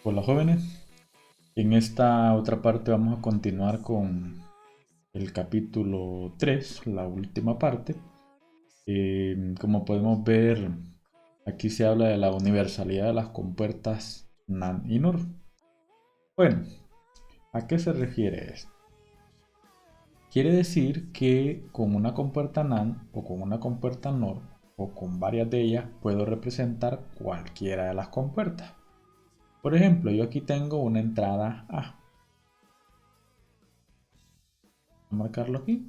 Hola jóvenes, en esta otra parte vamos a continuar con el capítulo 3, la última parte. Como podemos ver, aquí se habla de la universalidad de las compuertas NaN y NOR. Bueno, ¿a qué se refiere esto? Quiere decir que con una compuerta NaN o con una compuerta NOR o con varias de ellas puedo representar cualquiera de las compuertas. Por ejemplo, yo aquí tengo una entrada A. Voy a marcarlo aquí.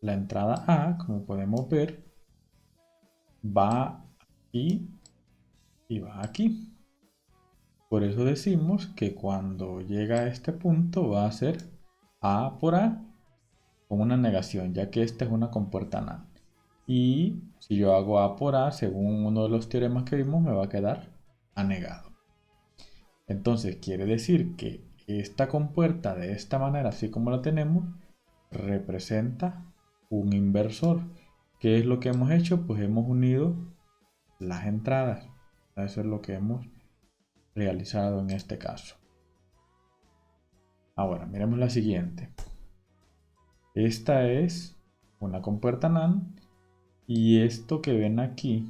La entrada A, como podemos ver, va aquí y va aquí. Por eso decimos que cuando llega a este punto va a ser A por A con una negación, ya que esta es una compuerta NaN. Y si yo hago A por A, según uno de los teoremas que vimos, me va a quedar A negado. Entonces quiere decir que esta compuerta de esta manera, así como la tenemos, representa un inversor. ¿Qué es lo que hemos hecho? Pues hemos unido las entradas. Eso es lo que hemos realizado en este caso. Ahora, miremos la siguiente. Esta es una compuerta NaN y esto que ven aquí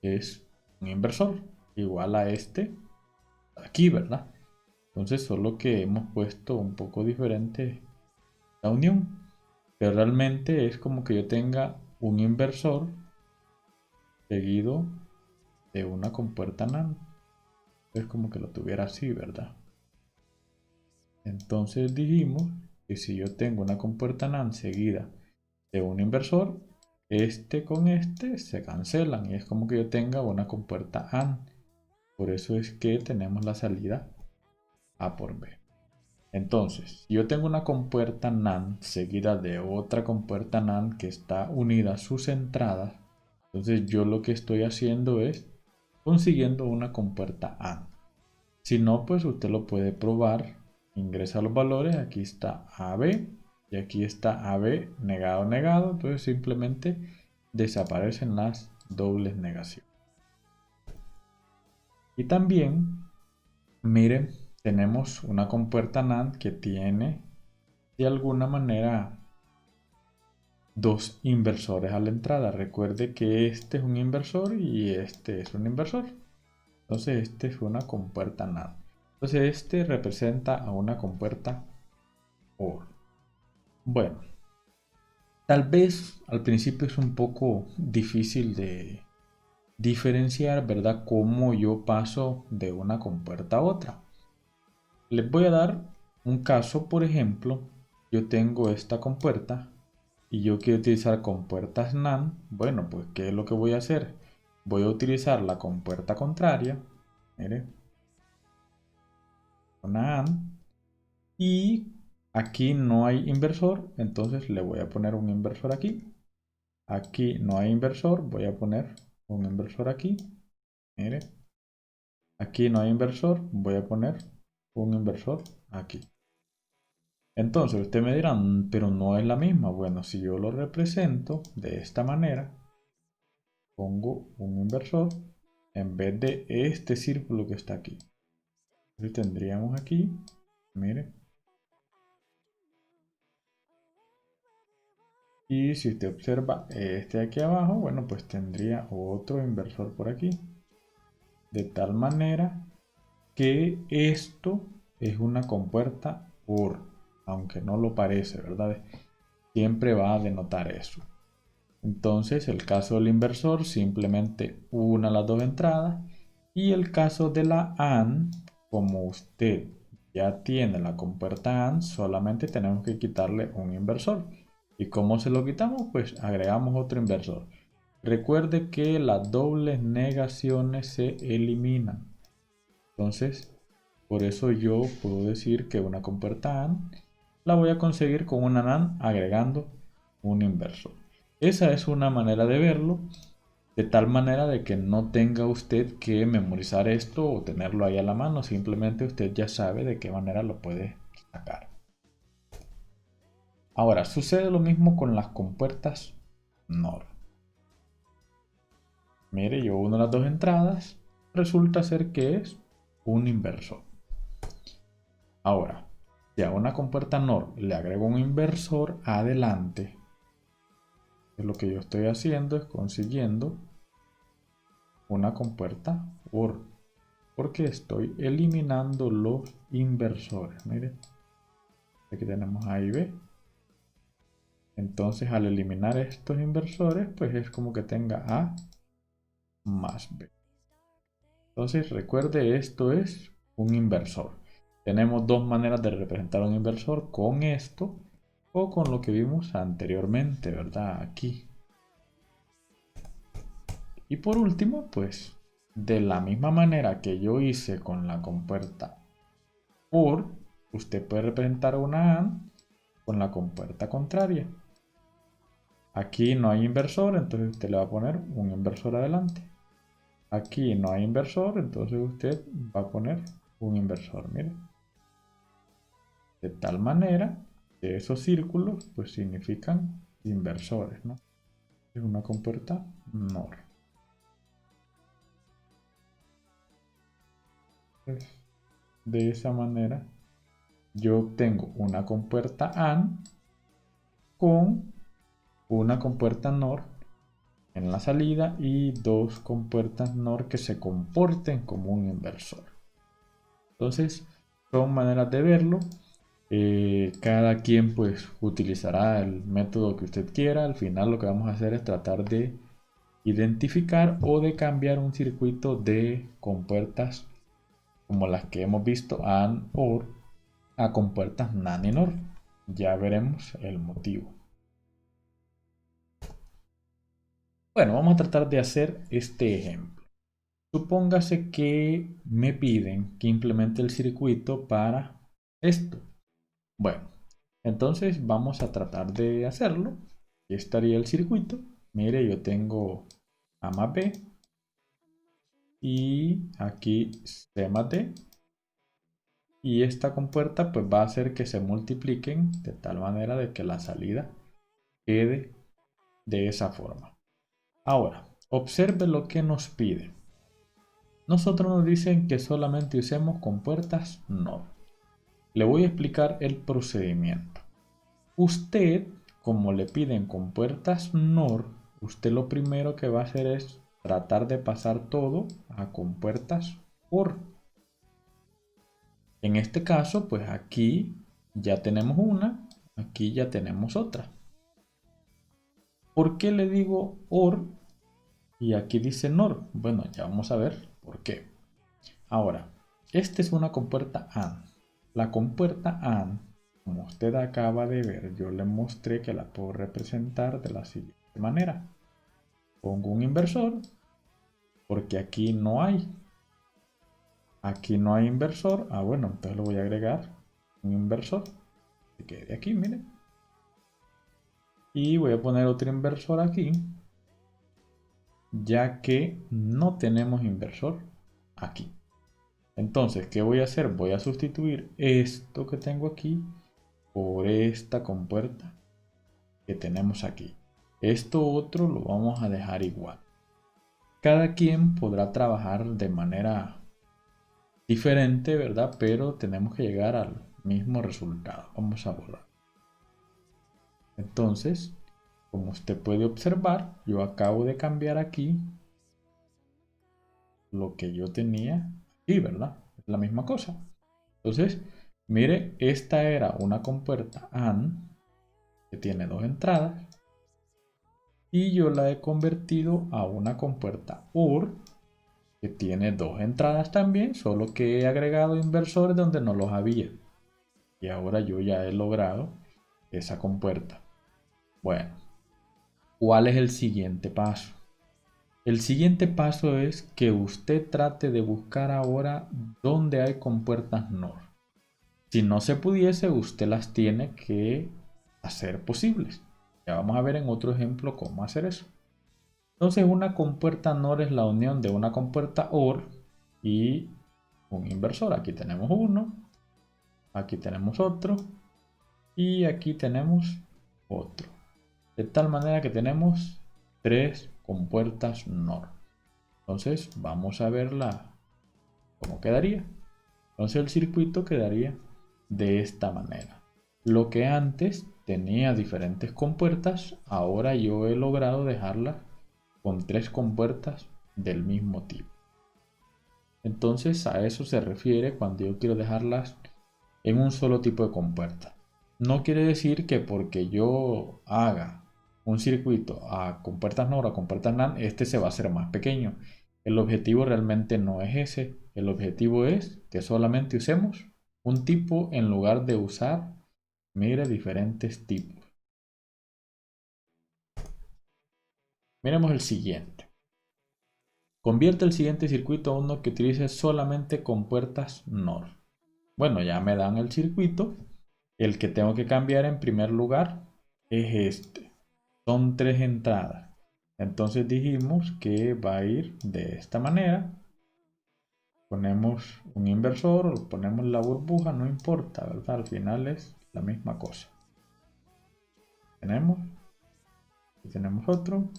es un inversor igual a este aquí, ¿verdad? Entonces solo que hemos puesto un poco diferente la unión, pero realmente es como que yo tenga un inversor seguido de una compuerta NaN. Es como que lo tuviera así, ¿verdad? Entonces dijimos que si yo tengo una compuerta NaN seguida de un inversor, este con este se cancelan y es como que yo tenga una compuerta AND. Por eso es que tenemos la salida A por B. Entonces, si yo tengo una compuerta NaN seguida de otra compuerta NaN que está unida a sus entradas, entonces yo lo que estoy haciendo es consiguiendo una compuerta AND. Si no, pues usted lo puede probar. Ingresa los valores. Aquí está AB y aquí está AB negado, negado. Entonces simplemente desaparecen las dobles negaciones. Y también, miren, tenemos una compuerta NaND que tiene de alguna manera dos inversores a la entrada. Recuerde que este es un inversor y este es un inversor. Entonces este es una compuerta NaND. Entonces este representa a una compuerta OR. Bueno, tal vez al principio es un poco difícil de diferenciar, ¿verdad? Cómo yo paso de una compuerta a otra. Les voy a dar un caso, por ejemplo, yo tengo esta compuerta y yo quiero utilizar compuertas NaND. Bueno, pues ¿qué es lo que voy a hacer? Voy a utilizar la compuerta contraria, mire, una AND, y aquí no hay inversor, entonces le voy a poner un inversor aquí. Aquí no hay inversor, voy a poner un inversor aquí. Mire, aquí no hay inversor, voy a poner un inversor aquí. Entonces usted me dirá, pero no es la misma. Bueno, si yo lo represento de esta manera, pongo un inversor en vez de este círculo que está aquí. Entonces tendríamos aquí, mire, y si usted observa este de aquí abajo, bueno, pues tendría otro inversor por aquí. De tal manera que esto es una compuerta OR, aunque no lo parece, ¿verdad? Siempre va a denotar eso. Entonces, el caso del inversor simplemente una las dos entradas y el caso de la AND, como usted ya tiene la compuerta AND, solamente tenemos que quitarle un inversor. ¿Y cómo se lo quitamos? Pues agregamos otro inversor. Recuerde que las dobles negaciones se eliminan. Entonces, por eso yo puedo decir que una compuerta AND la voy a conseguir con una NaND agregando un inversor. Esa es una manera de verlo, de tal manera de que no tenga usted que memorizar esto o tenerlo ahí a la mano, simplemente usted ya sabe de qué manera lo puede sacar. Ahora, sucede lo mismo con las compuertas NOR. Mire, yo uno las dos entradas, resulta ser que es un inversor. Ahora, si a una compuerta NOR le agrego un inversor adelante, lo que yo estoy haciendo es consiguiendo una compuerta OR, porque estoy eliminando los inversores. Miren, aquí tenemos A y B. Entonces, al eliminar estos inversores, pues es como que tenga A más B. Entonces, recuerde, esto es un inversor. Tenemos dos maneras de representar un inversor, con esto o con lo que vimos anteriormente, ¿verdad? Aquí. Y por último, pues, de la misma manera que yo hice con la compuerta OR, usted puede representar una AND con la compuerta contraria. Aquí no hay inversor, entonces usted le va a poner un inversor adelante. Aquí no hay inversor, entonces usted va a poner un inversor, mire. De tal manera que esos círculos pues significan inversores, ¿no? Es una compuerta NOR. Entonces, de esa manera yo obtengo una compuerta AND con una compuerta NOR en la salida y dos compuertas NOR que se comporten como un inversor. Entonces, son maneras de verlo. Cada quien pues utilizará el método que usted quiera. Al final lo que vamos a hacer es tratar de identificar o de cambiar un circuito de compuertas como las que hemos visto AND OR a compuertas NAND y NOR. Ya veremos el motivo. Bueno, vamos a tratar de hacer este ejemplo. Supóngase que me piden que implemente el circuito para esto. Bueno, entonces vamos a tratar de hacerlo. Aquí estaría el circuito. Mire, yo tengo A más B y aquí C más D. Y esta compuerta pues va a hacer que se multipliquen de tal manera de que la salida quede de esa forma. Ahora, observe lo que nos pide. Nosotros nos dicen que solamente usemos compuertas NOR. Le voy a explicar el procedimiento. Usted, como le piden compuertas NOR, usted lo primero que va a hacer es tratar de pasar todo a compuertas OR. En este caso, pues aquí ya tenemos una, aquí ya tenemos otra. ¿Por qué le digo OR y aquí dice NOR? Bueno, ya vamos a ver por qué. Ahora, esta es una compuerta AND. La compuerta AND, como usted acaba de ver, yo le mostré que la puedo representar de la siguiente manera. Pongo un inversor, porque aquí no hay. Aquí no hay inversor. Ah, bueno, entonces le voy a agregar un inversor. Que quede aquí, miren. Y voy a poner otro inversor aquí, ya que no tenemos inversor aquí. Entonces, ¿qué voy a hacer? Voy a sustituir esto que tengo aquí por esta compuerta que tenemos aquí. Esto otro lo vamos a dejar igual. Cada quien podrá trabajar de manera diferente, ¿verdad? Pero tenemos que llegar al mismo resultado. Vamos a borrar. Entonces, como usted puede observar, yo acabo de cambiar aquí lo que yo tenía aquí, ¿verdad? Es la misma cosa. Entonces, mire, esta era una compuerta AND que tiene dos entradas y yo la he convertido a una compuerta OR que tiene dos entradas también, solo que he agregado inversores donde no los había. Y ahora yo ya he logrado esa compuerta. Bueno, ¿cuál es el siguiente paso? El siguiente paso es que usted trate de buscar ahora dónde hay compuertas NOR. Si no se pudiese, usted las tiene que hacer posibles. Ya vamos a ver en otro ejemplo cómo hacer eso. Entonces una compuerta NOR es la unión de una compuerta OR y un inversor. Aquí tenemos uno, aquí tenemos otro y aquí tenemos otro. De tal manera que tenemos tres compuertas NOR. Entonces vamos a verla cómo quedaría. Entonces el circuito quedaría de esta manera. Lo que antes tenía diferentes compuertas, ahora yo he logrado dejarlas con 3 compuertas del mismo tipo. Entonces a eso se refiere cuando yo quiero dejarlas en un solo tipo de compuerta. No quiere decir que porque yo haga un circuito a compuertas NOR o a compuertas NAND, este se va a hacer más pequeño. El objetivo realmente no es ese. El objetivo es que solamente usemos un tipo en lugar de usar, mire, diferentes tipos. Miremos el siguiente. Convierte el siguiente circuito a uno que utilice solamente compuertas NOR. Bueno, ya me dan el circuito. El que tengo que cambiar en primer lugar es este. Son 3 entradas. Entonces dijimos que va a ir de esta manera. Ponemos un inversor o ponemos la burbuja, no importa, ¿verdad? Al final es la misma cosa. Tenemos, aquí tenemos otro.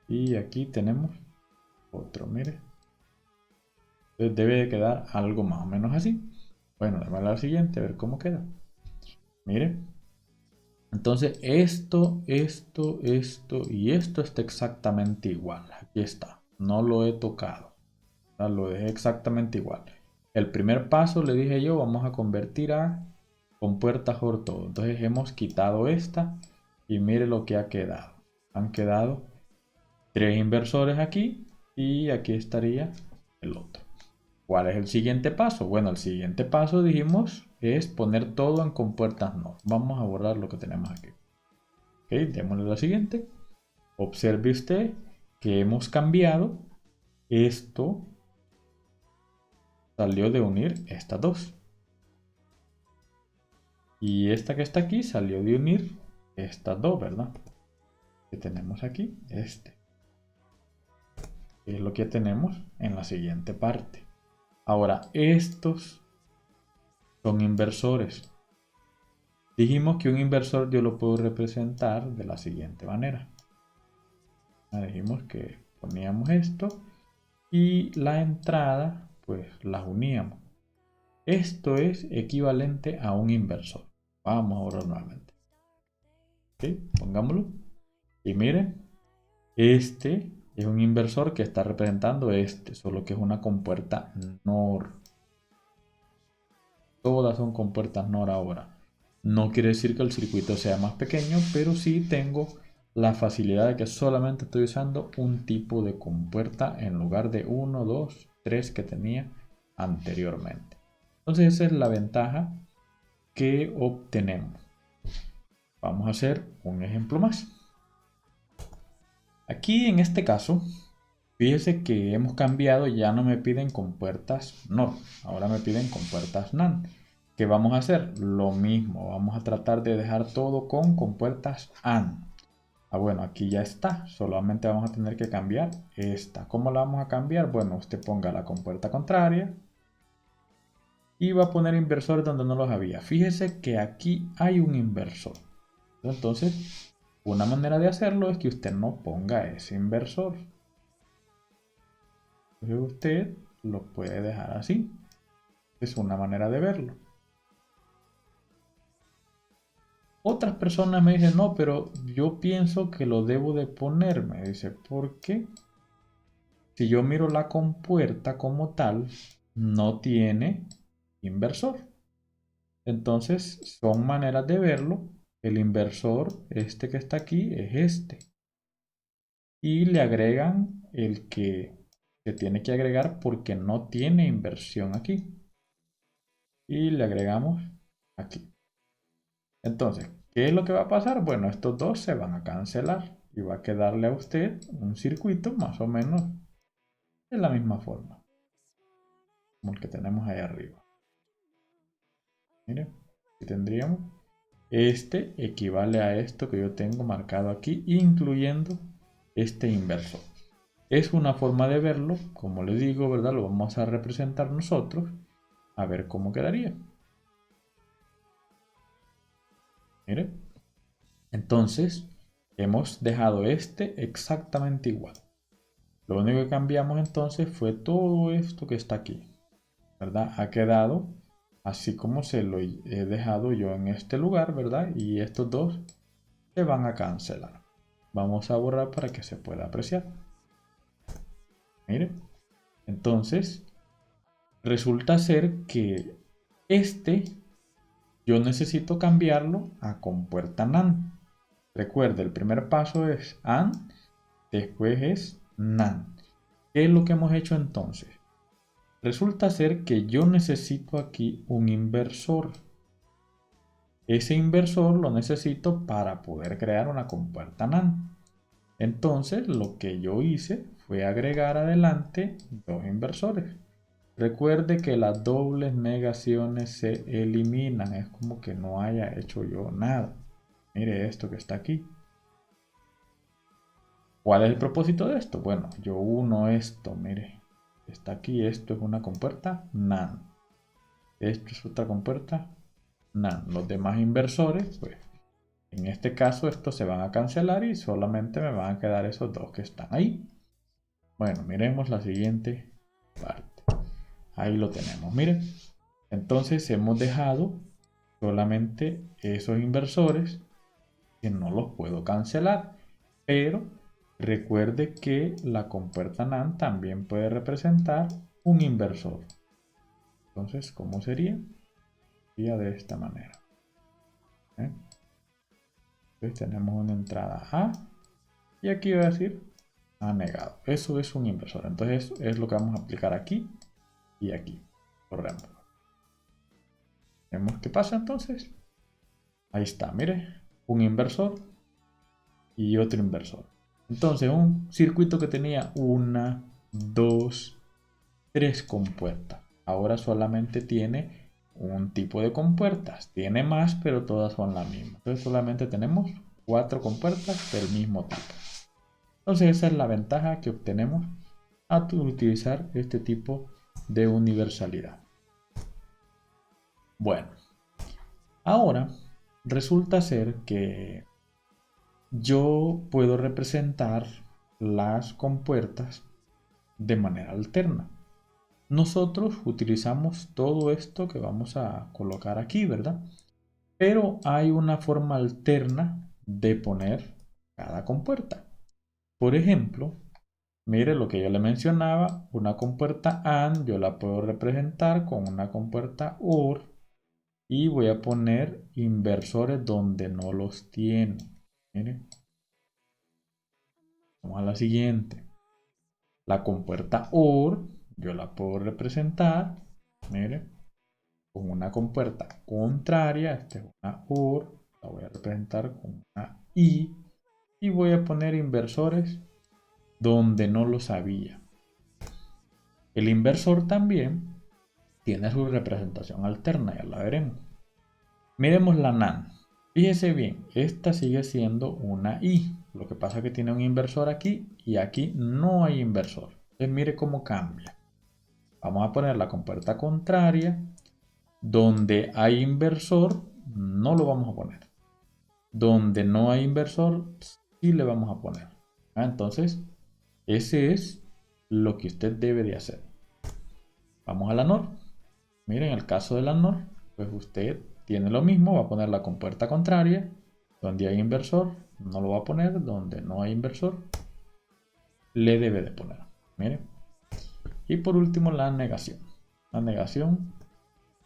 Y aquí tenemos otro, mire. Entonces debe de quedar algo más o menos así. Bueno, le voy a la siguiente a ver cómo queda. Mire. Entonces esto y esto está exactamente igual. Aquí está. No lo he tocado. Lo dejé exactamente igual. El primer paso le dije yo, vamos a convertir a compuertas por todo. Entonces hemos quitado esta y mire lo que ha quedado. Han quedado 3 inversores aquí y aquí estaría el otro. ¿Cuál es el siguiente paso? Bueno, el siguiente paso dijimos es poner todo en compuertas NOR. Vamos a borrar lo que tenemos aquí. Ok, démosle la siguiente. Observe usted que hemos cambiado esto. Salió de unir estas dos. Y esta que está aquí salió de unir estas dos, ¿verdad? Que tenemos aquí, este. Es lo que tenemos en la siguiente parte. Ahora, estos son inversores. Dijimos que un inversor yo lo puedo representar de la siguiente manera. Dijimos que poníamos esto y la entrada, pues las uníamos. Esto es equivalente a un inversor. Vamos a borrar nuevamente. ¿Ok? Pongámoslo. Y miren, este es un inversor que está representando este, solo que es una compuerta NOR. Todas son compuertas NOR ahora. No quiere decir que el circuito sea más pequeño, pero sí tengo la facilidad de que solamente estoy usando un tipo de compuerta en lugar de 1, 2, 3 que tenía anteriormente. Entonces esa es la ventaja que obtenemos. Vamos a hacer un ejemplo más. Aquí en este caso, fíjese que hemos cambiado, ya no me piden compuertas NOR, ahora me piden compuertas NAND. ¿Qué vamos a hacer? Lo mismo, vamos a tratar de dejar todo con compuertas AND. Bueno, aquí ya está, solamente vamos a tener que cambiar esta. ¿Cómo la vamos a cambiar? Bueno, usted ponga la compuerta contraria y va a poner inversores donde no los había. Fíjese que aquí hay un inversor. Entonces, una manera de hacerlo es que usted no ponga ese inversor. Entonces usted lo puede dejar así. Es una manera de verlo. Otras personas me dicen, no, pero yo pienso que lo debo de poner. Me dice, ¿por qué? Si yo miro la compuerta como tal, no tiene inversor. Entonces, son maneras de verlo. El inversor, este que está aquí, es este. Y le agregan el que se tiene que agregar porque no tiene inversión aquí. Y le agregamos aquí. Entonces, ¿qué es lo que va a pasar? Bueno, estos dos se van a cancelar y va a quedarle a usted un circuito más o menos de la misma forma como el que tenemos ahí arriba. Miren, aquí tendríamos este equivale a esto que yo tengo marcado aquí, incluyendo este inversor. Es una forma de verlo, como les digo, ¿verdad? Lo vamos a representar nosotros, a ver cómo quedaría. Miren, entonces hemos dejado este exactamente igual. Lo único que cambiamos entonces fue todo esto que está aquí, ¿verdad? Ha quedado así como se lo he dejado yo en este lugar, ¿verdad? Y estos dos se van a cancelar. Vamos a borrar para que se pueda apreciar. Miren, entonces resulta ser que yo necesito cambiarlo a compuerta NAND. Recuerde, el primer paso es AND, después es NAND. ¿Qué es lo que hemos hecho entonces? Resulta ser que yo necesito aquí un inversor. Ese inversor lo necesito para poder crear una compuerta NAND. Entonces lo que yo hice fue agregar adelante dos inversores. Recuerde que las dobles negaciones se eliminan. Es como que no haya hecho yo nada. Mire esto que está aquí. ¿Cuál es el propósito de esto? Bueno, yo uno esto, mire. Está aquí, esto es una compuerta NAND. Esto es otra compuerta NAND. Los demás inversores, pues, en este caso estos se van a cancelar y solamente me van a quedar esos dos que están ahí. Bueno, miremos la siguiente parte. Ahí lo tenemos, miren. Entonces hemos dejado solamente esos inversores que no los puedo cancelar. Pero recuerde que la compuerta NAND también puede representar un inversor. Entonces, ¿cómo sería? Sería de esta manera. Entonces tenemos una entrada A y aquí va a decir A negado. Eso es un inversor. Entonces es lo que vamos a aplicar aquí y aquí. Corremos. Vemos qué pasa entonces. Ahí está, mire. Un inversor y otro inversor. Entonces un circuito que tenía una, dos, tres compuertas. Ahora solamente tiene un tipo de compuertas. Tiene más, pero todas son la misma. Entonces solamente tenemos 4 compuertas del mismo tipo. Entonces esa es la ventaja que obtenemos al utilizar este tipo de universalidad. Bueno, ahora resulta ser que yo puedo representar las compuertas de manera alterna. Nosotros utilizamos todo esto que vamos a colocar aquí, ¿verdad? Pero hay una forma alterna de poner cada compuerta. Por ejemplo, mire lo que yo le mencionaba, una compuerta AND yo la puedo representar con una compuerta OR y voy a poner inversores donde no los tiene. Mire, vamos a la siguiente. La compuerta OR yo la puedo representar, mire, con una compuerta contraria. Esta es una OR, la voy a representar con una I y voy a poner inversores donde no los había. El inversor también tiene su representación alterna, ya la veremos. Miremos la NAND. Fíjese bien, esta sigue siendo una I. Lo que pasa es que tiene un inversor aquí y aquí no hay inversor. Entonces mire cómo cambia. Vamos a poner la compuerta contraria. Donde hay inversor, no lo vamos a poner. Donde no hay inversor, sí le vamos a poner. Entonces, ese es lo que usted debe de hacer. Vamos a la NOR. Miren, en el caso de la NOR, pues usted tiene lo mismo, va a poner la compuerta contraria. Donde hay inversor, no lo va a poner. Donde no hay inversor, le debe de poner. Miren. Y por último, la negación. La negación,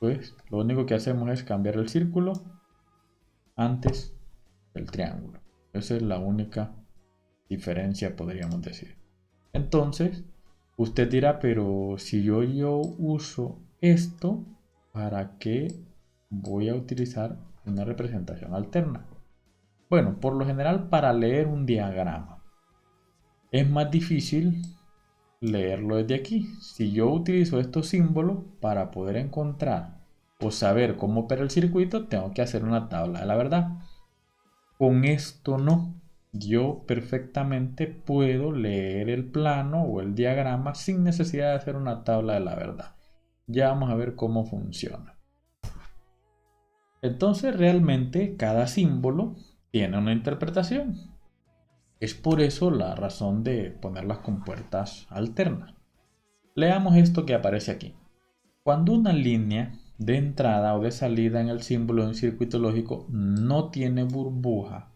pues lo único que hacemos es cambiar el círculo antes del triángulo. Esa es la única diferencia, podríamos decir. Entonces, usted dirá, pero si yo uso esto, ¿para qué voy a utilizar una representación alterna? Bueno, por lo general para leer un diagrama es más difícil leerlo desde aquí. Si yo utilizo estos símbolos para poder encontrar o saber cómo opera el circuito, tengo que hacer una tabla de la verdad. Con esto no. Yo perfectamente puedo leer el plano o el diagrama sin necesidad de hacer una tabla de la verdad. Ya vamos a ver cómo funciona. Entonces realmente cada símbolo tiene una interpretación. Es por eso la razón de poner las compuertas alternas. Leamos esto que aparece aquí. Cuando una línea de entrada o de salida en el símbolo de un circuito lógico no tiene burbuja,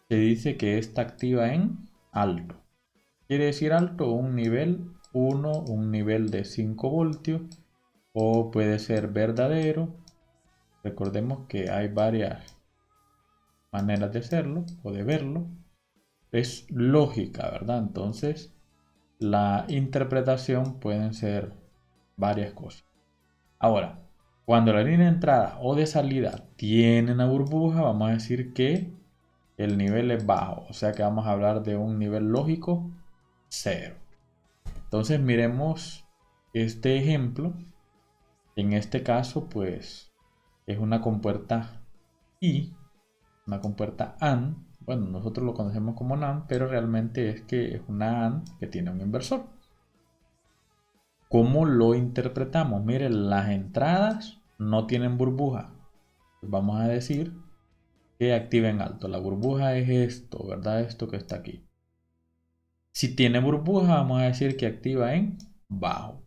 se dice que está activa en alto. Quiere decir alto un nivel 1, un nivel de 5 voltios, o puede ser verdadero. Recordemos que hay varias maneras de hacerlo o de verlo. Es lógica, ¿verdad? Entonces, la interpretación pueden ser varias cosas. Ahora, cuando la línea de entrada o de salida tiene una burbuja, vamos a decir que el nivel es bajo. O sea que vamos a hablar de un nivel lógico 0. Entonces miremos este ejemplo. En este caso, pues, es una compuerta I, una compuerta AND. Bueno, nosotros lo conocemos como NAND, pero realmente es que es una AND que tiene un inversor. ¿Cómo lo interpretamos? Miren, las entradas no tienen burbuja. Vamos a decir que activen alto. La burbuja es esto, ¿verdad? Esto que está aquí. Si tiene burbuja, vamos a decir que activa en bajo.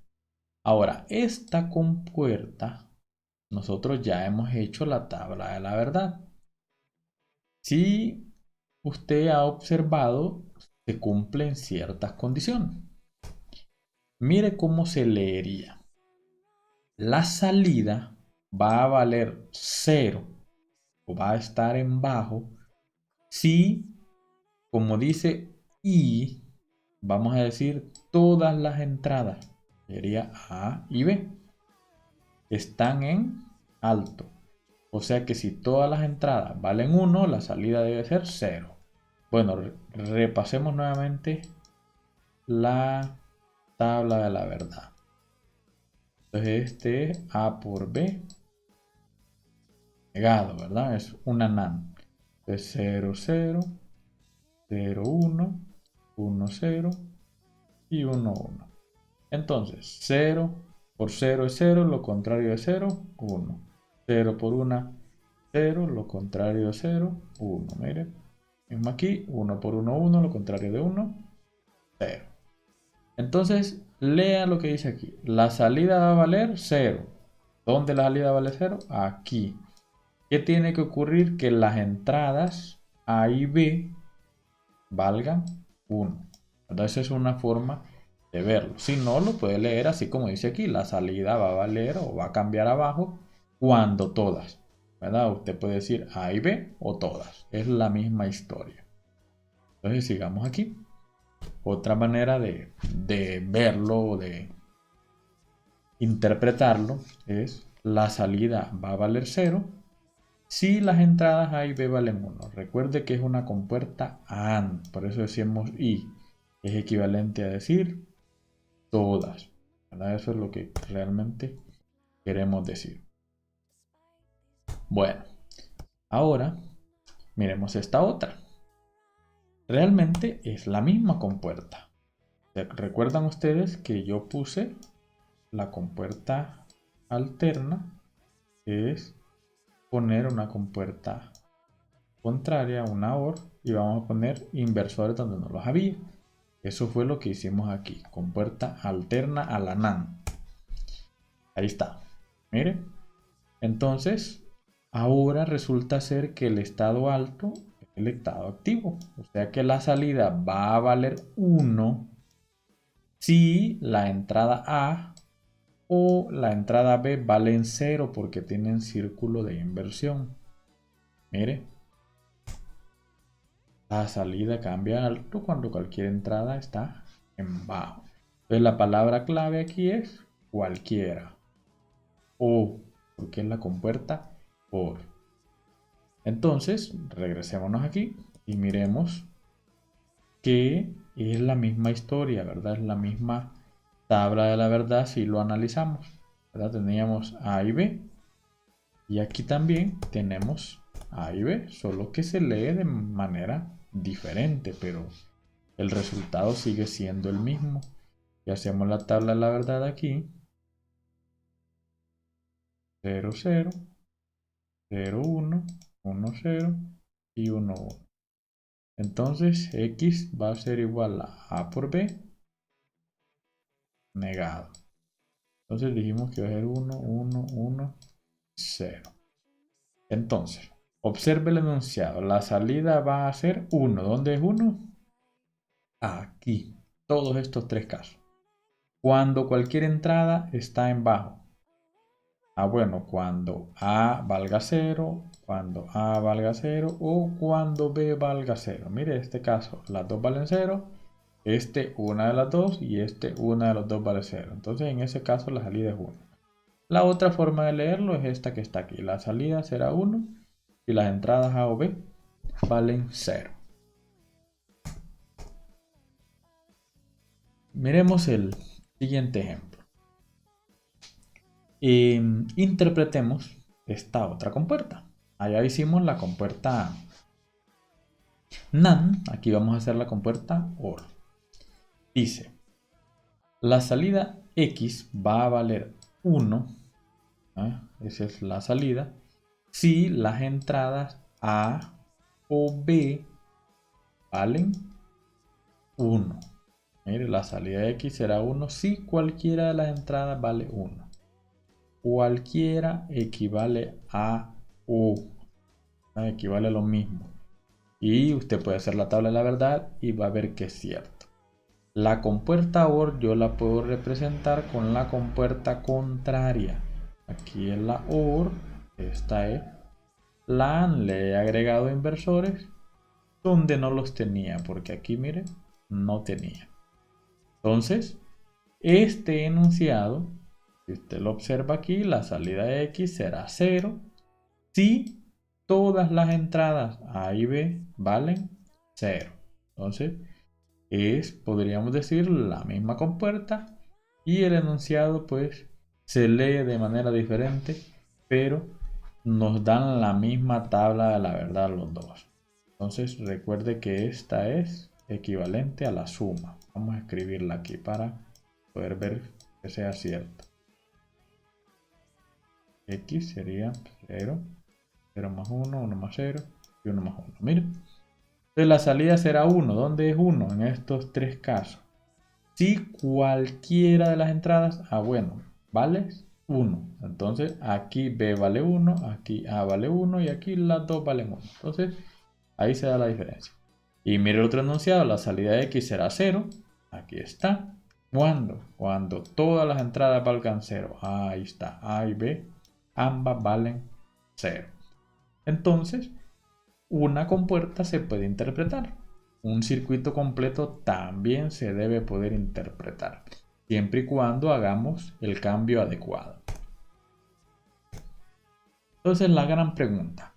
Ahora, esta compuerta, nosotros ya hemos hecho la tabla de la verdad. Si usted ha observado, se cumplen ciertas condiciones. Mire cómo se leería. La salida va a valer 0 o va a estar en bajo si, como dice I, vamos a decir todas las entradas, sería A y B, están en alto. O sea que si todas las entradas valen 1, la salida debe ser 0. Bueno, repasemos nuevamente la tabla de la verdad. Entonces este es A por B negado, ¿verdad? Es una NAND. Entonces 0, 0, 0, 1, 1, 0 y 1, 1. Entonces 0 por 0 es 0, lo contrario de 0, 1. 0 por 1, 0, lo contrario de 0, 1. Miren, mismo aquí, 1 por 1, 1, lo contrario de 1, 0. Entonces, lea lo que dice aquí. La salida va a valer 0. ¿Dónde la salida vale 0? Aquí. ¿Qué tiene que ocurrir? Que las entradas A y B valgan 1. Entonces, esa es una forma de verlo. Si no, lo puede leer así como dice aquí. La salida va a valer o va a cambiar abajo cuando todas. ¿Verdad? Usted puede decir A y B o todas. Es la misma historia. Entonces, sigamos aquí. Otra manera de verlo o de interpretarlo es la salida va a valer 0 si las entradas A y B valen 1. Recuerde que es una compuerta AND, por eso decimos I. Es equivalente a decir todas. ¿Verdad? Eso es lo que realmente queremos decir. Bueno, ahora miremos esta otra. Realmente es la misma compuerta. ¿Recuerdan ustedes que yo puse la compuerta alterna, que es poner una compuerta contraria, una OR, y vamos a poner inversores donde no los había? Eso fue lo que hicimos aquí, compuerta alterna a la NAND. Ahí está, miren. Entonces, ahora resulta ser que el estado alto es el estado activo. O sea que la salida va a valer 1 si la entrada A o la entrada B valen 0 porque tienen círculo de inversión. Mire, la salida cambia a alto cuando cualquier entrada está en bajo. Entonces la palabra clave aquí es cualquiera. O, porque es la compuerta por. Entonces, regresémonos aquí y miremos que es la misma historia, ¿verdad? Es la misma tabla de la verdad si lo analizamos, ¿verdad? Teníamos A y B. Y aquí también tenemos A y B, solo que se lee de manera diferente, pero el resultado sigue siendo el mismo. Y hacemos la tabla de la verdad aquí. 0, 0, 0, 1, 1, 0 y 1, 1. Entonces X va a ser igual a A por B negado. Entonces dijimos que va a ser 1, 1, 1 0. Entonces, observe el enunciado. La salida va a ser 1. ¿Dónde es 1? Aquí. Todos estos tres casos. Cuando cualquier entrada está en bajo. Bueno, cuando A valga 0, cuando A valga 0 o cuando B valga 0. Mire, este caso, las dos valen 0. Una de las dos y una de las dos vale 0. Entonces, en ese caso, la salida es 1. La otra forma de leerlo es esta que está aquí. La salida será 1 y las entradas A o B valen 0. Miremos el siguiente ejemplo. Interpretemos esta otra compuerta. Allá hicimos la compuerta NaN. Aquí vamos a hacer la compuerta OR. Dice, la salida X va a valer 1. Esa es la salida. Si las entradas A o B valen 1. Mire, la salida de X será 1 si cualquiera de las entradas vale 1. Cualquiera equivale a U. Equivale a lo mismo. Y usted puede hacer la tabla de la verdad y va a ver que es cierto. La compuerta OR yo la puedo representar con la compuerta contraria. Aquí es la OR, esta es la AND. Le he agregado inversores donde no los tenía, porque aquí, miren, no tenía. Entonces, este enunciado, si usted lo observa aquí, la salida de X será 0 si todas las entradas A y B valen 0. Entonces, podríamos decir, la misma compuerta y el enunciado pues se lee de manera diferente, pero nos dan la misma tabla de la verdad los dos. Entonces recuerde que esta es equivalente a la suma. Vamos a escribirla aquí para poder ver que sea cierto. X sería 0, 0 más 1, 1 más 0 y 1 más 1. Miren. Entonces la salida será 1. ¿Dónde es 1? En estos tres casos. Si cualquiera de las entradas, bueno, vale 1. Entonces aquí B vale 1, aquí A vale 1 y aquí las dos valen 1. Entonces ahí se da la diferencia. Y mire el otro enunciado, la salida de X será 0. Aquí está. ¿Cuándo? Cuando todas las entradas valgan 0. Ahí está. A y B, ambas valen 0. Entonces, una compuerta se puede interpretar. Un circuito completo también se debe poder interpretar, siempre y cuando hagamos el cambio adecuado. Entonces la gran pregunta,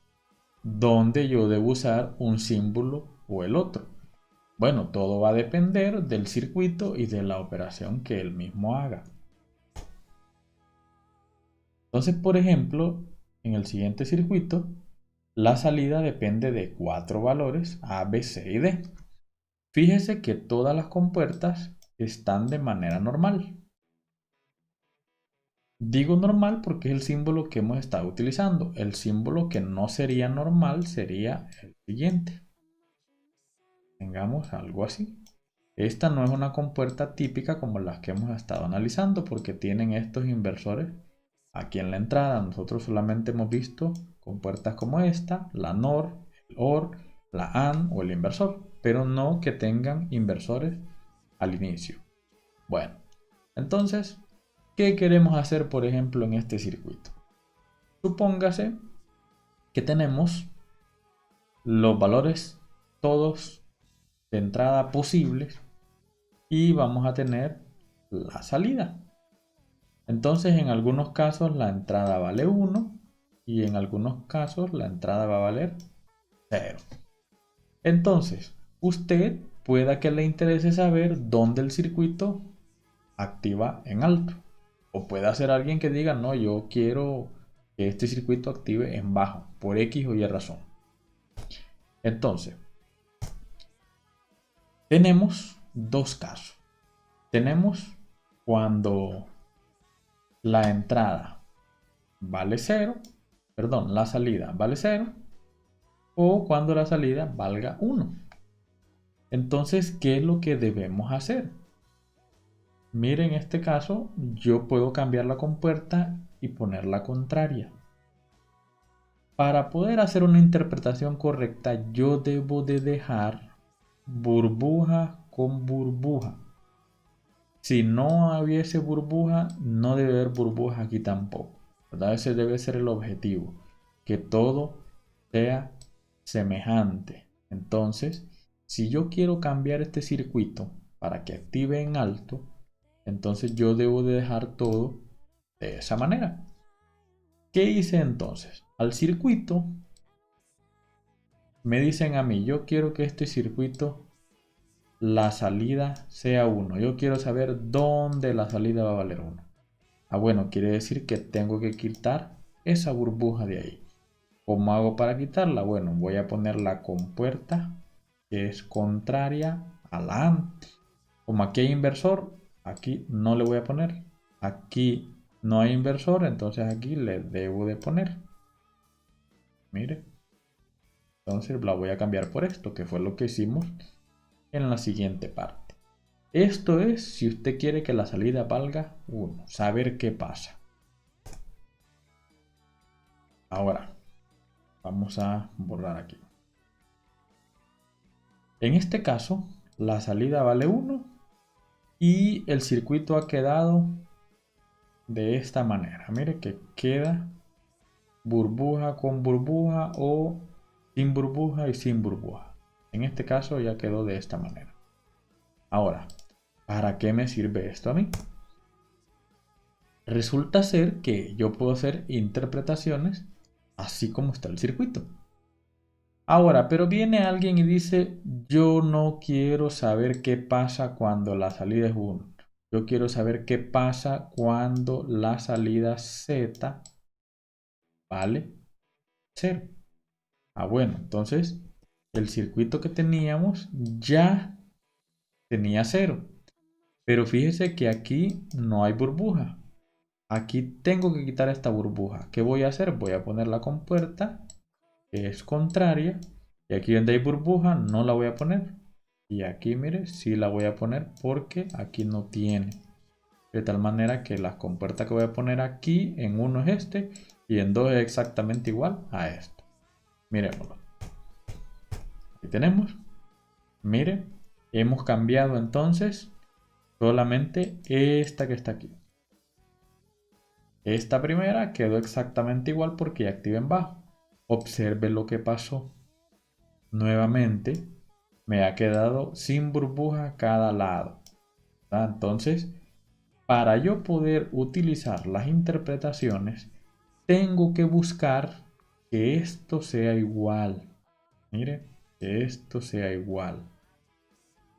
¿dónde yo debo usar un símbolo o el otro? Bueno, todo va a depender del circuito y de la operación que él mismo haga. Entonces, por ejemplo, en el siguiente circuito, la salida depende de 4 valores A, B, C y D. Fíjese que todas las compuertas están de manera normal. Digo normal porque es el símbolo que hemos estado utilizando. El símbolo que no sería normal sería el siguiente. Tengamos algo así. Esta no es una compuerta típica como las que hemos estado analizando porque tienen estos inversores aquí en la entrada. Nosotros solamente hemos visto compuertas como esta, la NOR, el OR, la AND o el inversor, pero no que tengan inversores al inicio. Bueno, entonces, ¿qué queremos hacer, por ejemplo, en este circuito? Supóngase que tenemos los valores todos de entrada posibles y vamos a tener la salida. Entonces, en algunos casos la entrada vale 1 y en algunos casos la entrada va a valer 0. Entonces, usted pueda que le interese saber dónde el circuito activa en alto. O puede ser alguien que diga, no, yo quiero que este circuito active en bajo, por X o Y razón. Entonces, tenemos dos casos. Tenemos cuando la entrada vale 0, perdón, la salida vale 0, o cuando la salida valga 1. Entonces, ¿qué es lo que debemos hacer? Miren, en este caso, yo puedo cambiar la compuerta y poner la contraria. Para poder hacer una interpretación correcta, yo debo de dejar burbuja con burbuja. Si no hubiese burbuja, no debe haber burbuja aquí tampoco, ¿verdad? Ese debe ser el objetivo, que todo sea semejante. Entonces, si yo quiero cambiar este circuito para que active en alto, entonces yo debo de dejar todo de esa manera. ¿Qué hice entonces? Al circuito me dicen a mí, yo quiero que este circuito, la salida sea 1. Yo quiero saber dónde la salida va a valer 1. Ah, bueno, quiere decir que tengo que quitar esa burbuja de ahí. ¿Cómo hago para quitarla? Bueno, voy a poner la compuerta que es contraria a la AND. Como aquí hay inversor, aquí no le voy a poner. Aquí no hay inversor, entonces aquí le debo de poner. Mire. Entonces la voy a cambiar por esto, que fue lo que hicimos en la siguiente parte. Esto es si usted quiere que la salida valga 1. Saber qué pasa. Ahora, vamos a borrar aquí. En este caso, la salida vale 1 y el circuito ha quedado de esta manera. Mire que queda burbuja con burbuja o sin burbuja y sin burbuja. En este caso ya quedó de esta manera. Ahora, ¿para qué me sirve esto a mí? Resulta ser que yo puedo hacer interpretaciones así como está el circuito. Ahora, pero viene alguien y dice, yo no quiero saber qué pasa cuando la salida es 1. Yo quiero saber qué pasa cuando la salida Z vale 0. Ah, bueno, entonces el circuito que teníamos ya tenía 0. Pero fíjese que aquí no hay burbuja. Aquí tengo que quitar esta burbuja. ¿Qué voy a hacer? Voy a poner la compuerta que es contraria. Y aquí donde hay burbuja no la voy a poner. Y aquí, mire, sí la voy a poner porque aquí no tiene. De tal manera que la compuerta que voy a poner aquí en uno es este y en 2 es exactamente igual a esto. Miremoslo. Aquí tenemos. Mire, hemos cambiado entonces solamente esta que está aquí. Esta primera quedó exactamente igual porque ya activé en bajo. Observe lo que pasó. Nuevamente me ha quedado sin burbuja a cada lado. Entonces, para yo poder utilizar las interpretaciones, tengo que buscar que esto sea igual. Mire, que esto sea igual.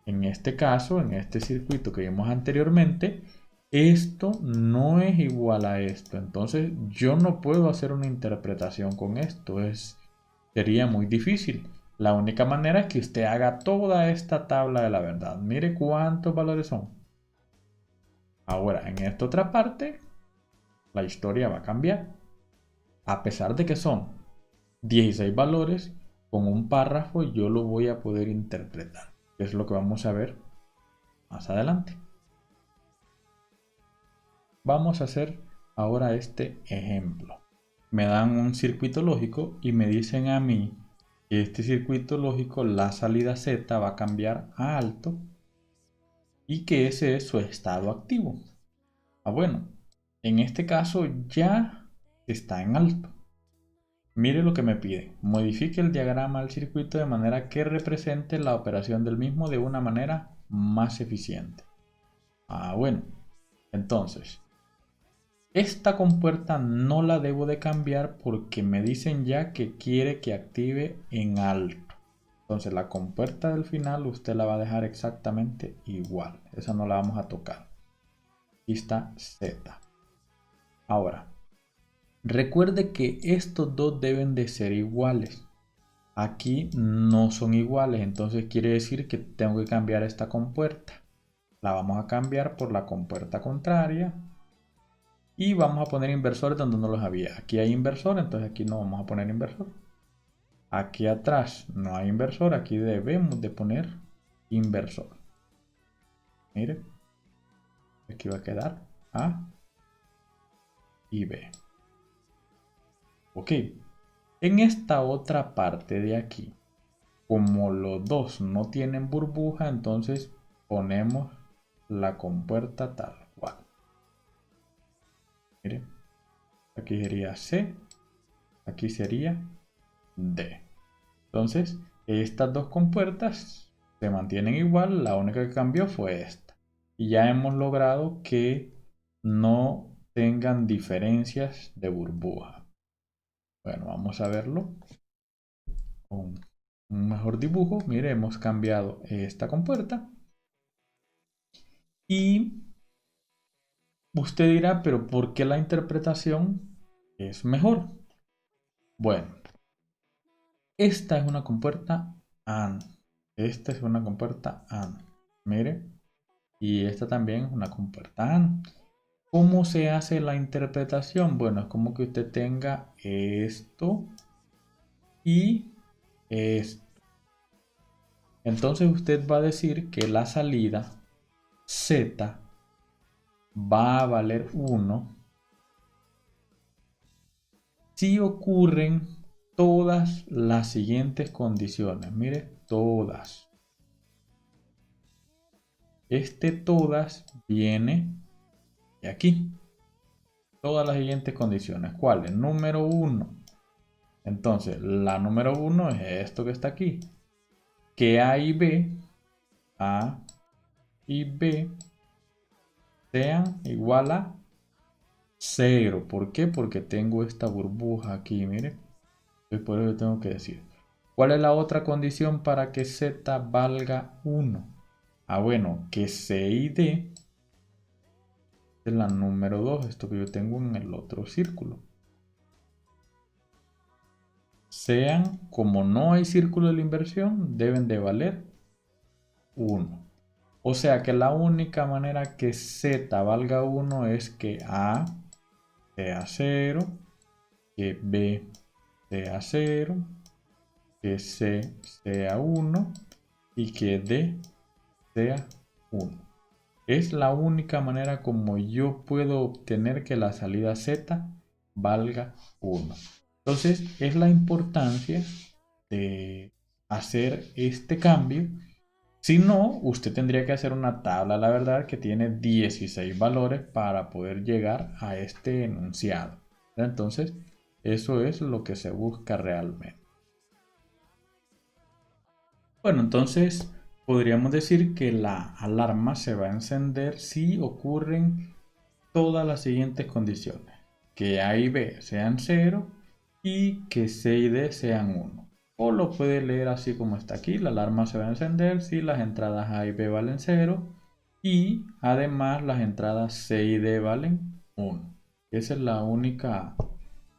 En este caso, en este circuito que vimos anteriormente, esto no es igual a esto. Entonces, yo no puedo hacer una interpretación con esto. Sería muy difícil. La única manera es que usted haga toda esta tabla de la verdad. Mire cuántos valores son. Ahora, en esta otra parte, la historia va a cambiar. A pesar de que son 16 valores, con un párrafo yo lo voy a poder interpretar. Que es lo que vamos a ver más adelante. Vamos a hacer ahora este ejemplo. Me dan un circuito lógico y me dicen a mí que este circuito lógico, la salida Z va a cambiar a alto y que ese es su estado activo. Ah, bueno, en este caso ya está en alto. Mire lo que me pide. Modifique el diagrama del circuito de manera que represente la operación del mismo de una manera más eficiente. Ah, bueno. Entonces, esta compuerta no la debo de cambiar porque me dicen ya que quiere que active en alto. Entonces, la compuerta del final usted la va a dejar exactamente igual. Esa no la vamos a tocar. Aquí está Z. Ahora, recuerde que estos dos deben de ser iguales. Aquí no son iguales, entonces quiere decir que tengo que cambiar esta compuerta. La vamos a cambiar por la compuerta contraria. Y vamos a poner inversores donde no los había. Aquí hay inversor, entonces aquí no vamos a poner inversor. Aquí atrás no hay inversor, aquí debemos de poner inversor. Mire, aquí va a quedar A y B. Ok, En esta otra parte de aquí, como los dos no tienen burbuja, entonces ponemos la compuerta tal cual. Miren, aquí sería C, aquí sería D. Entonces, estas dos compuertas se mantienen igual, la única que cambió fue esta. Y ya hemos logrado que no tengan diferencias de burbuja. Bueno, vamos a verlo con un mejor dibujo. Mire, hemos cambiado esta compuerta. Y usted dirá, pero ¿por qué la interpretación es mejor? Bueno, esta es una compuerta AND. Esta es una compuerta AND. Mire, y esta también es una compuerta AND. ¿Cómo se hace la interpretación? Bueno, es como que usted tenga esto y esto. Entonces usted va a decir que la salida Z va a valer 1 si ocurren todas las siguientes condiciones. Mire, todas. Todas viene de aquí. Todas las siguientes condiciones. ¿Cuáles? Número 1. Entonces, la número 1 es esto que está aquí. Que A y B sean igual a 0. ¿Por qué? Porque tengo esta burbuja aquí, mire. Entonces por eso tengo que decir. ¿Cuál es la otra condición para que Z valga 1? Ah, bueno, que C y D es la número 2, esto que yo tengo en el otro círculo. Sean, como no hay círculo de la inversión, deben de valer 1. O sea que la única manera que Z valga 1 es que A sea 0, que B sea 0, que C sea 1 y que D sea 1. Es la única manera como yo puedo obtener que la salida Z valga 1. Entonces es la importancia de hacer este cambio. Si no, usted tendría que hacer una tabla, la verdad, que tiene 16 valores para poder llegar a este enunciado. Entonces, eso es lo que se busca realmente. Bueno, entonces podríamos decir que la alarma se va a encender si ocurren todas las siguientes condiciones. Que A y B sean 0 y que C y D sean 1. O lo puede leer así como está aquí. La alarma se va a encender si las entradas A y B valen 0 y además las entradas C y D valen 1. Esa es la única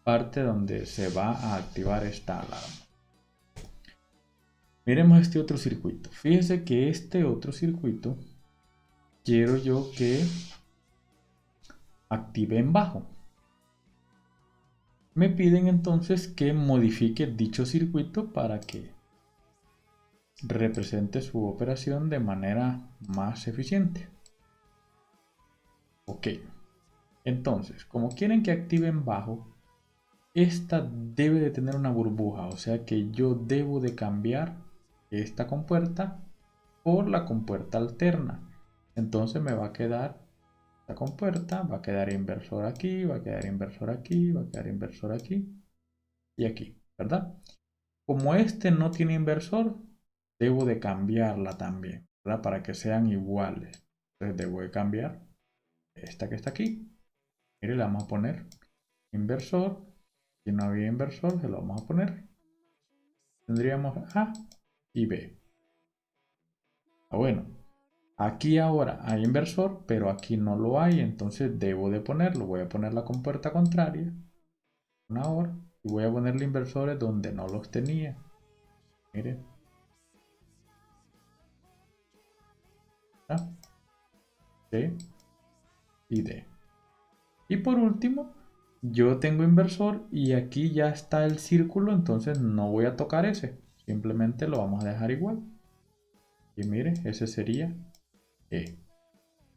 parte donde se va a activar esta alarma. Miremos este otro circuito. Fíjese que este otro circuito quiero yo que active en bajo. Me piden entonces que modifique dicho circuito para que represente su operación de manera más eficiente. Ok, entonces, como quieren que active en bajo, esta debe de tener una burbuja, o sea que yo debo de cambiar esta compuerta por la compuerta alterna. Entonces me va a quedar la compuerta, va a quedar inversor aquí, va a quedar inversor aquí, va a quedar inversor aquí y aquí, ¿verdad? Como este no tiene inversor, debo de cambiarla también, ¿verdad? Para que sean iguales. Entonces debo de cambiar esta que está aquí. Mire, le vamos a poner inversor. Si no había inversor, se lo vamos a poner. Tendríamos A y B. Bueno, aquí ahora hay inversor, pero aquí no lo hay, entonces debo de ponerlo. Voy a poner la compuerta contraria, una OR, y voy a ponerle inversores donde no los tenía. Mire. ¿Ah? C y D. Y por último, yo tengo inversor y aquí ya está el círculo, entonces no voy a tocar ese. Simplemente lo vamos a dejar igual. Y mire, ese sería E.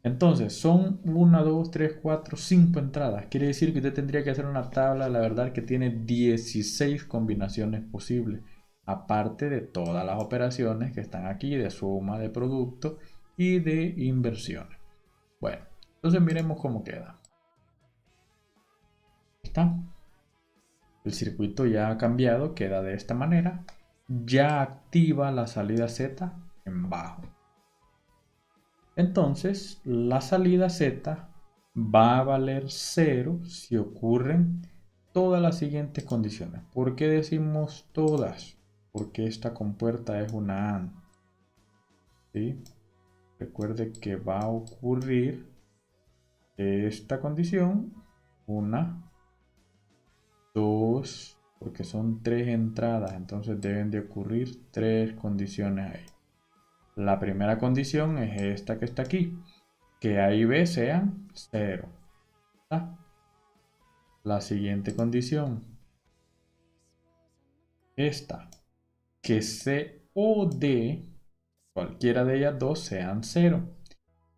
Entonces, son 1, 2, 3, 4, 5 entradas. Quiere decir que usted tendría que hacer una tabla, la verdad, que tiene 16 combinaciones posibles. Aparte de todas las operaciones que están aquí, de suma de producto y de inversiones. Bueno, entonces miremos cómo queda. ¿Está? El circuito ya ha cambiado, queda de esta manera. Ya activa la salida Z en bajo. Entonces, la salida Z va a valer 0 si ocurren todas las siguientes condiciones. ¿Por qué decimos todas? Porque esta compuerta es una AND. ¿Sí? Recuerde que va a ocurrir esta condición, una, dos, porque son 3 entradas, entonces deben de ocurrir 3 condiciones ahí. La primera condición es esta que está aquí, que A y B sean 0. La siguiente condición, esta, que C o D, cualquiera de ellas dos, sean 0.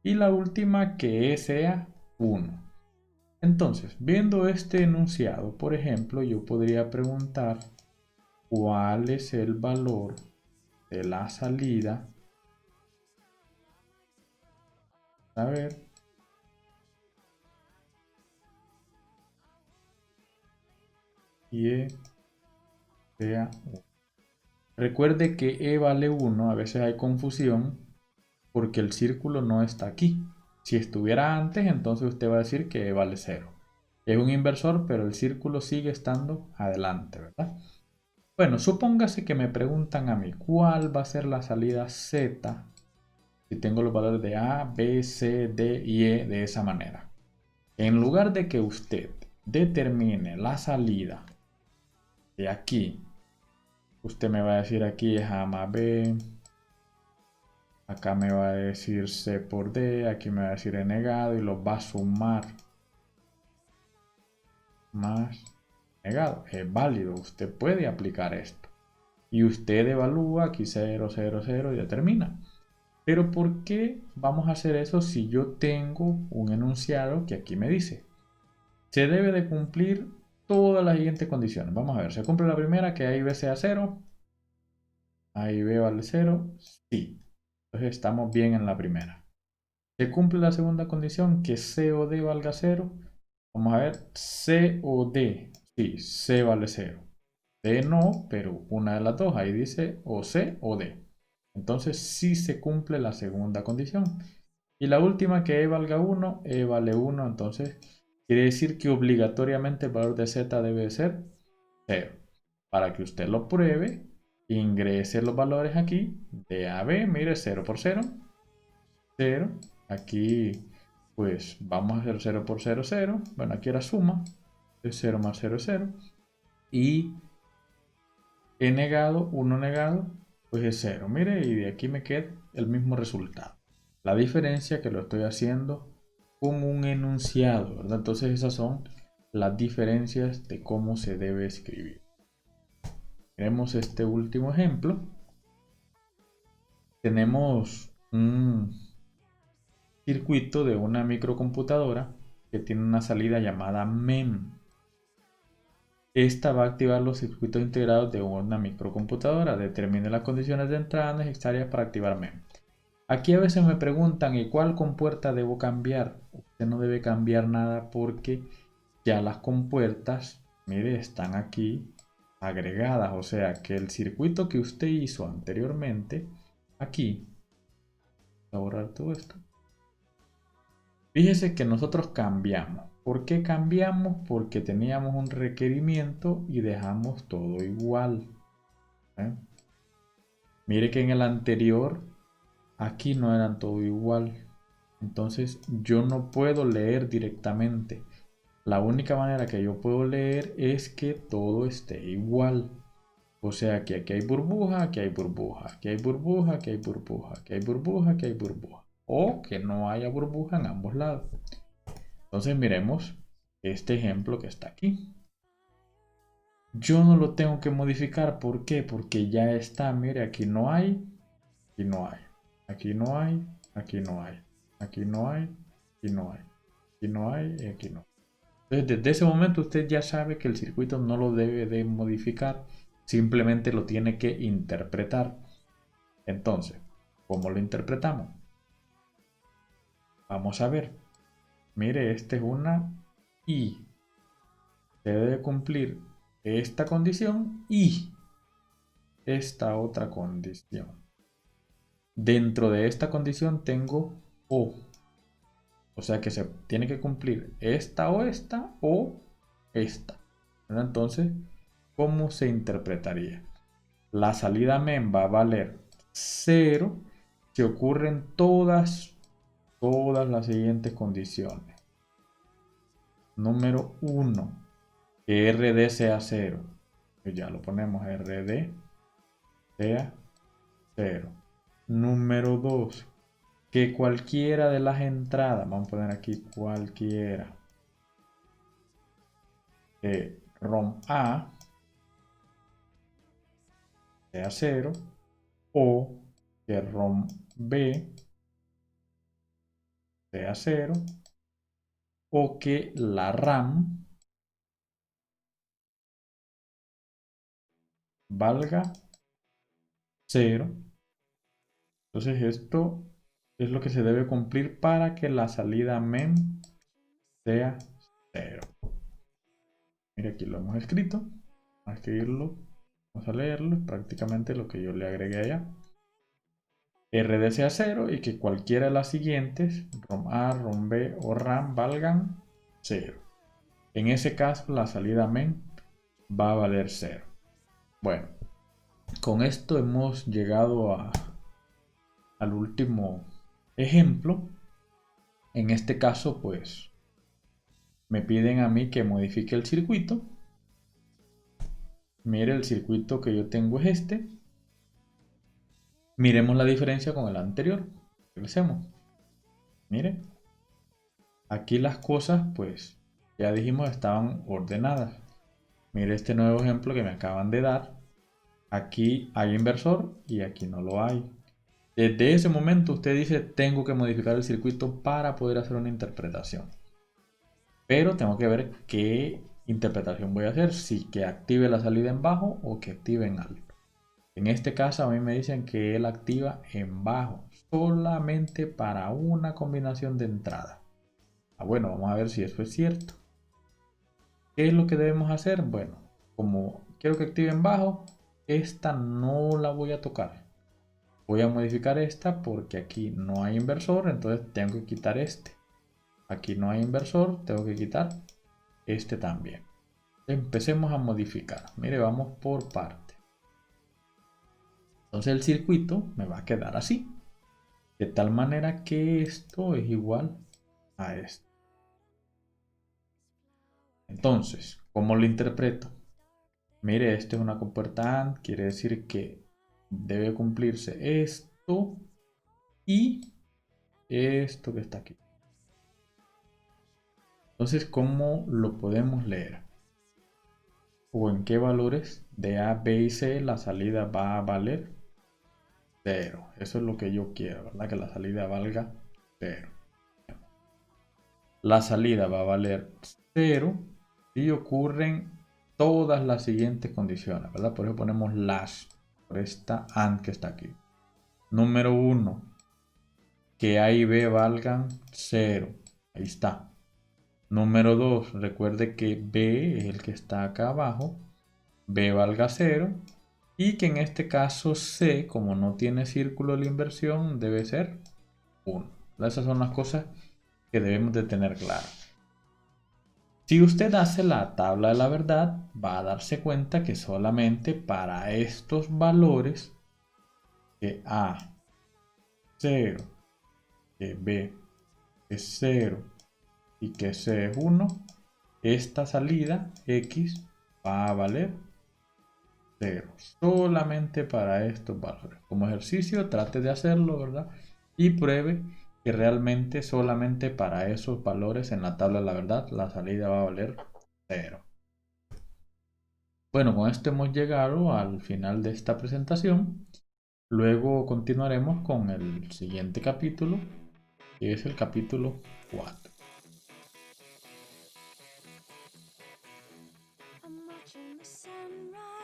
Y la última, que E sea 1. Entonces, viendo este enunciado, por ejemplo, yo podría preguntar cuál es el valor de la salida. A ver. Y E sea 1. Recuerde que E vale 1, a veces hay confusión porque el círculo no está aquí. Si estuviera antes, entonces usted va a decir que E vale 0. Es un inversor, pero el círculo sigue estando adelante, ¿verdad? Bueno, supóngase que me preguntan a mí cuál va a ser la salida Z si tengo los valores de A, B, C, D y E de esa manera. En lugar de que usted determine la salida de aquí, usted me va a decir aquí es A más B, acá me va a decir C por D, aquí me va a decir E negado y los va a sumar más negado. Es válido, usted puede aplicar esto. Y usted evalúa aquí 0, 0, 0 y determina. Pero ¿por qué vamos a hacer eso si yo tengo un enunciado que aquí me dice? Se debe de cumplir todas las siguientes condiciones. Vamos a ver, se cumple la primera, que A y B sea 0. A y B vale 0. Sí. Entonces estamos bien en la primera. Se cumple la segunda condición, que C o D valga 0. Vamos a ver, C o D. Sí, C vale 0. D no, pero una de las dos. Ahí dice o C o D. Entonces sí se cumple la segunda condición. Y la última, que E valga 1, E vale 1. Entonces quiere decir que obligatoriamente el valor de Z debe ser 0. Para que usted lo pruebe, ingrese los valores aquí de A a B. Mire, 0 por 0. 0. Aquí pues vamos a hacer 0 por 0, 0. Bueno, aquí era suma. Es 0 más 0 es 0. Y E negado, 1 negado, pues es 0. Mire, y de aquí me queda el mismo resultado. La diferencia que lo estoy haciendo con un enunciado, ¿verdad? Entonces esas son las diferencias de cómo se debe escribir. Tenemos este último ejemplo. Tenemos un circuito de una microcomputadora que tiene una salida llamada MEM. Esta va a activar los circuitos integrados de una microcomputadora. Determine las condiciones de entrada necesarias para activar MEM. Aquí a veces me preguntan, ¿y cuál compuerta debo cambiar? Usted no debe cambiar nada porque ya las compuertas, mire, están aquí agregadas. O sea que el circuito que usted hizo anteriormente, aquí, voy a borrar todo esto. Fíjese que nosotros cambiamos. ¿Por qué cambiamos? Porque teníamos un requerimiento y dejamos todo igual. ¿Eh? Mire que en el anterior, aquí no eran todo igual. Entonces yo no puedo leer directamente. La única manera que yo puedo leer es que todo esté igual. O sea que aquí hay burbuja, aquí hay burbuja, aquí hay burbuja, aquí hay burbuja, aquí hay burbuja, aquí hay burbuja. O que no haya burbuja en ambos lados. Entonces miremos este ejemplo que está aquí. Yo no lo tengo que modificar. ¿Por qué? Porque ya está. Mire, aquí no hay, aquí no hay, aquí no hay, aquí no hay. Aquí no hay, aquí no hay, aquí no hay y aquí no. Entonces, desde ese momento usted ya sabe que el circuito no lo debe de modificar, simplemente lo tiene que interpretar. Entonces, ¿cómo lo interpretamos? Vamos a ver. Mire, esta es una y se debe cumplir esta condición y esta otra condición. Dentro de esta condición tengo o. O sea que se tiene que cumplir esta o esta o esta. ¿Verdad? Entonces, ¿cómo se interpretaría? La salida men va a valer 0 si ocurren todas las siguientes condiciones. Número 1, que RD sea 0. Ya lo ponemos, RD sea 0. Número 2, que cualquiera de las entradas, vamos a poner aquí cualquiera, que ROM A sea 0 o que ROM B sea 0 o que la RAM valga 0. Entonces esto es lo que se debe cumplir para que la salida MEM sea 0. Mira, aquí lo hemos escrito. Vamos a escribirlo. Vamos a leerlo. Es prácticamente lo que yo le agregué allá. RD sea 0 y que cualquiera de las siguientes, ROM A, ROM B o RAM, valgan 0. En ese caso, la salida MEM va a valer 0. Bueno, con esto hemos llegado al último ejemplo. En este caso, pues, me piden a mí que modifique el circuito. Mire, el circuito que yo tengo es este. Miremos la diferencia con el anterior. Regresemos. Mire, aquí las cosas, pues, ya dijimos, estaban ordenadas. Mire este nuevo ejemplo que me acaban de dar. Aquí hay inversor y aquí no lo hay. Desde ese momento usted dice, tengo que modificar el circuito para poder hacer una interpretación. Pero tengo que ver qué interpretación voy a hacer, si que active la salida en bajo o que active en alto. En este caso a mí me dicen que él activa en bajo, solamente para una combinación de entrada. Bueno, vamos a ver si eso es cierto. ¿Qué es lo que debemos hacer? Bueno, como quiero que active en bajo, esta no la voy a tocar. Voy a modificar esta porque aquí no hay inversor, entonces tengo que quitar este. Aquí no hay inversor, tengo que quitar este también. Empecemos a modificar. Mire, vamos por parte. Entonces el circuito me va a quedar así. De tal manera que esto es igual a esto. Entonces, ¿cómo lo interpreto? Mire, esto es una compuerta AND, quiere decir que debe cumplirse esto y esto que está aquí. Entonces, ¿cómo lo podemos leer? ¿O en qué valores de A, B y C la salida va a valer 0? Eso es lo que yo quiero, ¿verdad? Que la salida valga 0. La salida va a valer 0 si ocurren todas las siguientes condiciones, ¿verdad? Por eso ponemos las, por esta AND que está aquí. Número 1, que A y B valgan 0. Ahí está. Número 2, recuerde que B es el que está acá abajo. B valga 0. Y que en este caso C, como no tiene círculo de la inversión, debe ser 1. Esas son las cosas que debemos de tener claras. Si usted hace la tabla de la verdad, va a darse cuenta que solamente para estos valores, que A 0, que B es 0 y que C es 1, esta salida X va a valer 0. Solamente para estos valores. Como ejercicio, trate de hacerlo, ¿verdad? Y pruebe que realmente solamente para esos valores en la tabla de la verdad, la salida va a valer 0. Bueno, con esto hemos llegado al final de esta presentación. Luego continuaremos con el siguiente capítulo que es el capítulo 4. I'm watching the sunrise.